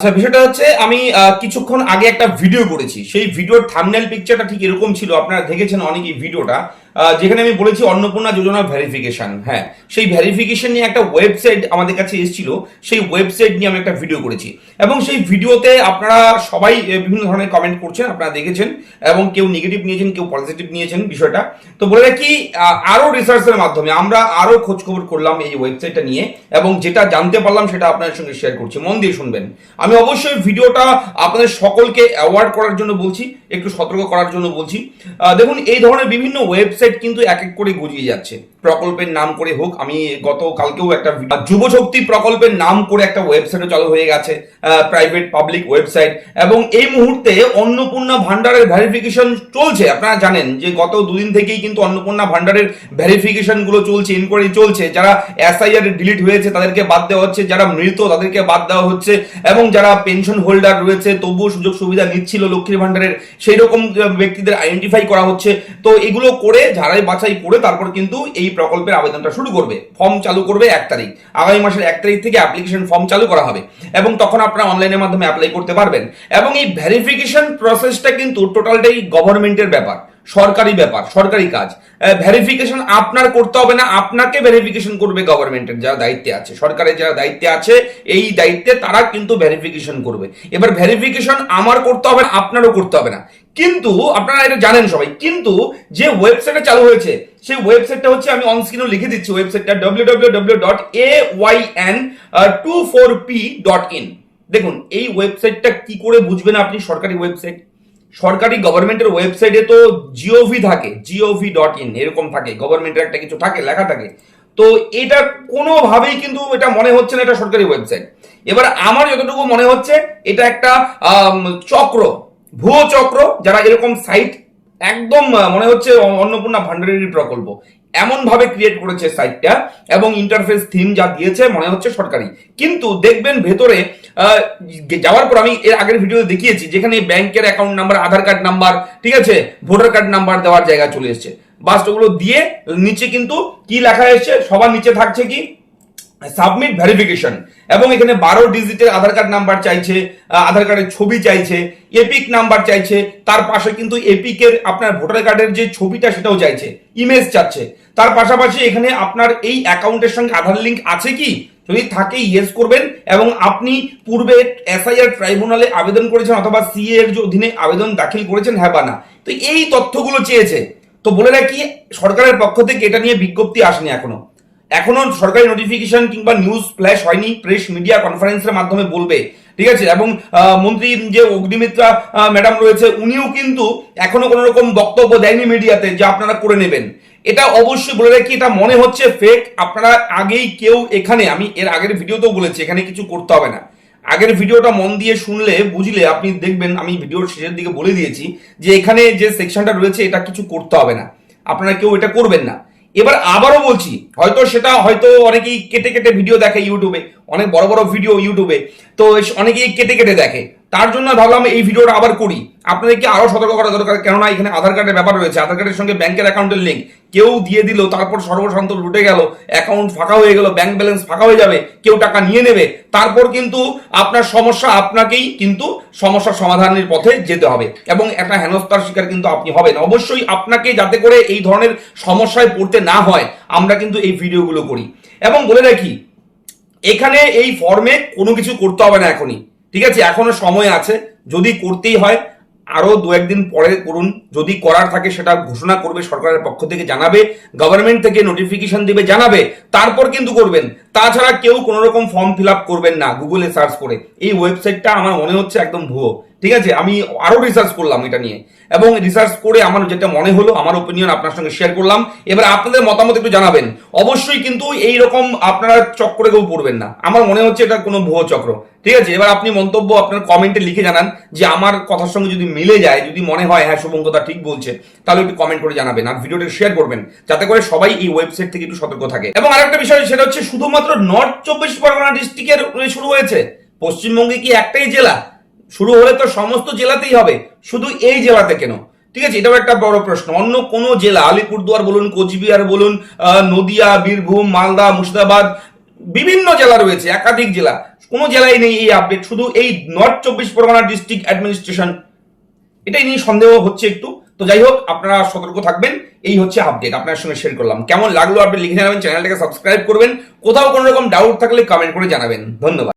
আচ্ছা, বিষয়টা হচ্ছে আমি কিছুক্ষণ আগে একটা ভিডিও করেছি। সেই ভিডিওর থাম্বনেল পিকচারটা ঠিক এরকম ছিল, আপনারা দেখেছেন অনেকেই ভিডিওটা, যেখানে আমি বলেছি অন্নপূর্ণা যোজনা ভেরিফিকেশন। হ্যাঁ, সেই ভেরিফিকেশন নিয়ে একটা ওয়েবসাইট আমাদের কাছে এসেছিল, সেই ওয়েবসাইট নিয়ে আমি একটা ভিডিও করেছি এবং সেই ভিডিওতে আপনারা সবাই বিভিন্ন ধরনের কমেন্ট করছেন, আপনারা দেখেছেন, এবং কেউ নেগেটিভ নিয়েছেন, কেউ পজিটিভ নিয়েছেন বিষয়টা। তো বলে রাখি, আরো রিসার্চের মাধ্যমে আমরা আরো খোঁজ খবর করলাম এই ওয়েবসাইটটা নিয়ে, এবং যেটা জানতে পারলাম সেটা আপনাদের সঙ্গে শেয়ার করছি। মন দিয়ে শুনবেন। আমি অবশ্যই ভিডিওটা আপনাদের সকলকে অ্যাওয়ার্ড করার জন্য বলছি, একটু সতর্ক করার জন্য বলছি। দেখুন, এই ধরনের বিভিন্ন ওয়েবসাইট কিন্তু এক এক করে গজিয়ে যাচ্ছে, প্রকল্পের নাম করে হোক। আমি গতকালকেও একটা যুব শক্তি প্রকল্পের নাম করে একটা ওয়েবসাইটও চালু হয়ে গেছে, প্রাইভেট পাবলিক ওয়েবসাইট। এবং এই মুহূর্তে অন্নপূর্ণা ভান্ডারের ভেরিফিকেশন চলছে। আপনারা জানেন যে গত দুদিন থেকেই কিন্তু অন্নপূর্ণা ভান্ডারের ভেরিফিকেশন গুলো চলছে, ইনকোয়ারি চলছে। যারা এসআইআর ডিলিট হয়েছে তাদেরকে বাদ দেওয়া হচ্ছে, যারা মৃত তাদেরকে বাদ দেওয়া হচ্ছে, এবং যারা পেনশন হোল্ডার রয়েছে তবুও সুযোগ সুবিধা নিচ্ছিল লক্ষ্মীর ভান্ডারের, সেই রকম ব্যক্তিদের আইডেন্টিফাই করা হচ্ছে। তো এগুলো করে ঝাড়াই বাছাই করে তারপর কিন্তু এই প্রকল্পের আবেদনটা শুরু করবে। ফর্ম চালু করবে 1 তারিখ, আগামী মাসের 1 তারিখ থেকে অ্যাপ্লিকেশন ফর্ম চালু করা হবে, এবং তখন আপনারা অনলাইনের মাধ্যমে অ্যাপ্লাই করতে পারবেন। এবং এই ভেরিফিকেশন প্রসেসটা কিন্তু টোটালটাই গভর্নমেন্টের ব্যাপার, সরকারি ব্যাপার, সরকারি কাজ। ভেরিফিকেশন আপনার করতে হবে না, আপনাকে ভেরিফিকেশন করবে গভর্নমেন্টের যারা দায়িত্বে আছে, সরকারের যারা দায়িত্বে আছে, এই দায়িত্বে তারা কিন্তু ভেরিফিকেশন করবে। এবার ভেরিফিকেশন আমার করতে হবে না, আপনারও করতে হবে না। কিন্তু আপনারা এটা জানেন সবাই, কিন্তু যে ওয়েবসাইটে চালু হয়েছে সেই ওয়েবসাইটটা হচ্ছে, আমি অন স্ক্রিনে লিখে দিচ্ছি ওয়েবসাইটটা www.ayn24p.in। দেখুন, এই ওয়েবসাইটটা কি করে বুঝবেন আপনি সরকারি ওয়েবসাইট? সরকারি গভর্নমেন্টের ওয়েবসাইটে তো জিওভি থাকে, gov.in এরকম থাকে, গভর্নমেন্টের একটা কিছু থাকে, লেখা থাকে। তো এটা কোনোভাবেই কিন্তু এটা মনে হচ্ছে না এটা সরকারি ওয়েবসাইট। এবার আমার যতটুকু মনে হচ্ছে এটা একটা চক্র, ভুয়ো চক্র, যারা এরকম সাইট একদম মনে হচ্ছে অন্নপূর্ণা ভান্ডারের প্রকল্প এমন ভাবে ক্রিয়েট করেছে সাইটটা, এবং ইন্টারফেস থিম যা দিয়েছে মনে হচ্ছে সরকারি। কিন্তু দেখবেন ভেতরে যাওয়ার পর, আমি এর আগের ভিডিওতে দেখিয়েছি, যেখানে ব্যাংকের অ্যাকাউন্ট নাম্বার, আধার কার্ড নাম্বার, ঠিক আছে, ভোটার কার্ড নাম্বার দেওয়ার জায়গা চলে এসছে। বাস ওগুলো দিয়ে নিচে কিন্তু কি লেখা এসছে, সবার নিচে থাকছে কি, সাবমিট ভেরিফিকেশন। এবং এখানে 12 ডিজিটের আধার কার্ড নাম্বার চাইছে, আধার কার্ডের ছবি চাইছে, এপিক নাম্বার চাইছে, তার পাশে কিন্তু এপিক এর আপনার ভোটার কার্ডের যে ছবিটা সেটাও চাইছে, ইমেজ চাচ্ছে। তার পাশাপাশি এখানে আপনার এই অ্যাকাউন্টের সঙ্গে আধার লিঙ্ক আছে কি, যদি থাকে ইয়েস করবেন, এবং আপনি পূর্বে এসআইআর ট্রাইব্যুনালে আবেদন করেছেন অথবা সিএ এর অধীনে আবেদন দাখিল করেছেন, হ্যাঁ বা না। তো এই তথ্যগুলো চেয়েছে। তো বলে রাখি, সরকারের পক্ষ থেকে এটা নিয়ে বিজ্ঞপ্তি আসেনি এখনো সরকারি নোটিফিকেশন কিংবা নিউজ ফ্ল্যাশ হয়নি, প্রেস মিডিয়া কনফারেন্সের মাধ্যমে বলবে, ঠিক আছে। এবং মন্ত্রী যে অগ্নিমিত্রা ম্যাডাম রয়েছে, উনিও কিন্তু এখনো কোনো রকম বক্তব্য দেয়নি মিডিয়াতে যে আপনারা করে নেবেন। এটা অবশ্যই বলে রাখি, এটা মনে হচ্ছে ফেক। আপনারা আগেই কেউ এখানে, আমি এর আগের ভিডিওতেও বলেছি, এখানে কিছু করতে হবে না। আগের ভিডিওটা মন দিয়ে শুনলে বুঝলে আপনি দেখবেন, আমি ভিডিওর শেষের দিকে বলে দিয়েছি যে এখানে যে সেকশনটা রয়েছে এটা কিছু করতে হবে না, আপনারা কেউ এটা করবেন না। এবার আবারও বলছি, হয়তো অনেকেই কেটে কেটে ভিডিও দেখে ইউটিউবে, অনেক বড় বড় ভিডিও ইউটিউবে, তো অনেকেই কেটে কেটে দেখে। তার জন্য ভাবলাম এই ভিডিওটা আবার করি, আপনাদেরকে আরো সতর্ক করা দরকার। কেননা এখানে আধার কার্ডের ব্যাপার রয়েছে, আধার কার্ডের সঙ্গে ব্যাংকের অ্যাকাউন্টের লিঙ্ক কেউ দিয়ে দিল, তারপর সর্বশান্ত লুটে গেল, অ্যাকাউন্ট ফাঁকা হয়ে গেল, ব্যাংক ব্যালেন্স ফাঁকা হয়ে যাবে, কেউ টাকা নিয়ে নেবে, তারপর কিন্তু আপনার সমস্যা, আপনাকেই কিন্তু সমস্যার সমাধানের পথে যেতে হবে, এবং একটা হেনস্থার শিকার কিন্তু আপনি হবেন। অবশ্যই আপনাকে যাতে করে এই ধরনের সমস্যায় পড়তে না হয়, আমরা কিন্তু এই ভিডিওগুলো করি। এবং বলে রাখি, এখানে এই ফর্মে কোনো কিছু করতে হবে না এখনই, ঠিক আছে, এখনো সময় আছে। যদি করতেই হয় আরো 2-1 দিন পরে করুন, যদি করার থাকে সেটা ঘোষণা করবে সরকারের পক্ষ থেকে, জানাবে, গভর্নমেন্ট থেকে নোটিফিকেশন দিবে, জানাবে, তারপর কিন্তু করবেন। তাছাড়া কেউ কোনো রকম ফর্ম ফিল আপ করবেন না গুগলে সার্চ করে। এই ওয়েবসাইটটা আমার মনে হচ্ছে একদম ভুয়ো, ঠিক আছে। আমি আরো রিসার্চ করলাম এটা নিয়ে, এবং রিসার্চ করে আমার যেটা মনে হলো, আমার ওপিনিয়ন আপনার সঙ্গে শেয়ার করলাম। এবার আপনাদের মতামত একটু জানাবেন। অবশ্যই কিন্তু এই রকম আপনারা চক্করে কেউ পড়বেন না, আমার মনে হচ্ছে এটা কোনো ভুয়ো চক্র, ঠিক আছে। এবার আপনি মন্তব্য আপনার কমেন্টে লিখে জানান, যে আমার কথার সঙ্গে যদি মিলে যায়, যদি মনে হয় হ্যাঁ শুভঙ্কতা ঠিক বলছে, তাহলে একটু কমেন্ট করে জানাবেন, আর ভিডিওটা শেয়ার করবেন, যাতে করে সবাই এই ওয়েবসাইট থেকে একটু সতর্ক থাকে। এবং আরেকটা বিষয়, সেটা হচ্ছে শুধুমাত্র নর্থ 24 পরগনা ডিস্ট্রিক্টের শুরু হয়েছে। পশ্চিমবঙ্গে কি একটাই জেলা? শুরু হলে তো সমস্ত জেলাতেই হবে, শুধু এই জেলাতে কেন? ঠিক আছে, এটাও একটা বড় প্রশ্ন। অন্য কোন জেলা, আলিপুরদুয়ার বলুন, কোচবিহার বলুন, নদিয়া, বীরভূম, মালদা, মুর্শিদাবাদ, বিভিন্ন জেলা রয়েছে, একাধিক জেলা, কোনো জেলায় নেই এই আপডেট, শুধু এই নর্থ 24 পরগনা ডিস্ট্রিক্ট অ্যাডমিনিস্ট্রেশন, এটাই নিয়ে সন্দেহ হচ্ছে একটু। তো যাই হোক, আপনারা সতর্ক থাকবেন, এই হচ্ছে আপডেট, আপনার সঙ্গে শেয়ার করলাম। কেমন লাগলো আপনি লিখে জানাবেন, চ্যানেলটাকে সাবস্ক্রাইব করবেন, কোথাও কোনো রকম ডাউট থাকলে কমেন্ট করে জানাবেন। ধন্যবাদ।